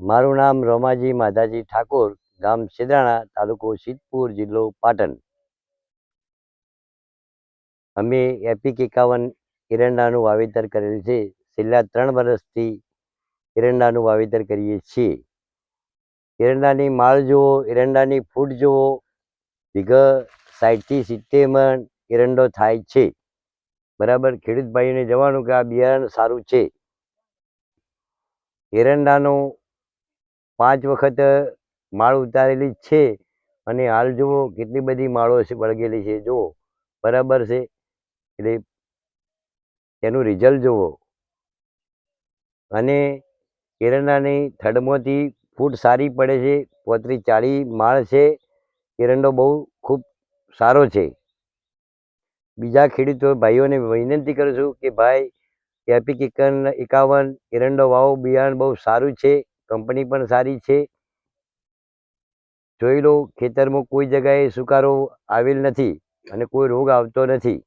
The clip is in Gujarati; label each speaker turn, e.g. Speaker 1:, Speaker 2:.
Speaker 1: મારું નામ રોમાજી માધાજી ઠાકોર, ગામ સિદ્રાણા, તાલુકો સિદ્ધપુર, જિલ્લો પાટણ. અમે એપિક 51 એરંડાનું વાવેતર કરેલ છે. છેલ્લા 3 વર્ષથી એરંડાનું વાવેતર કરીએ છીએ. એરંડાની માળ જુઓ, એરંડાની ફૂટ જુઓ, વીઘે 60 થી 70 મણ એરંડો થાય છે. બરાબર. ખેડૂત ભાઈઓને જવાનું કે આ બિયારણ સારું છે. એરંડાનો 5 વખત માળ ઉતારેલી છે અને હાલ જુઓ કેટલી બધી માળો વળગેલી છે. જુઓ, બરાબર છે. એટલે એનું રિઝલ્ટ જુઓ. અને એરંડાની થડમાંથી ફૂટ સારી પડે છે. 35-40 માળ છે. એરંડો બહુ ખૂબ સારો છે. બીજા ખેડૂતો ભાઈઓને વિનંતી કરું છું કે ભાઈ એપિક 51 એરંડો વાવો. બિયારણ બહુ સારું છે, કંપની પણ સારી છે. જોઈ લો, ખેતરમાં કોઈ જગ્યાએ સુકારો આવેલ નથી અને કોઈ રોગ આવતો નથી.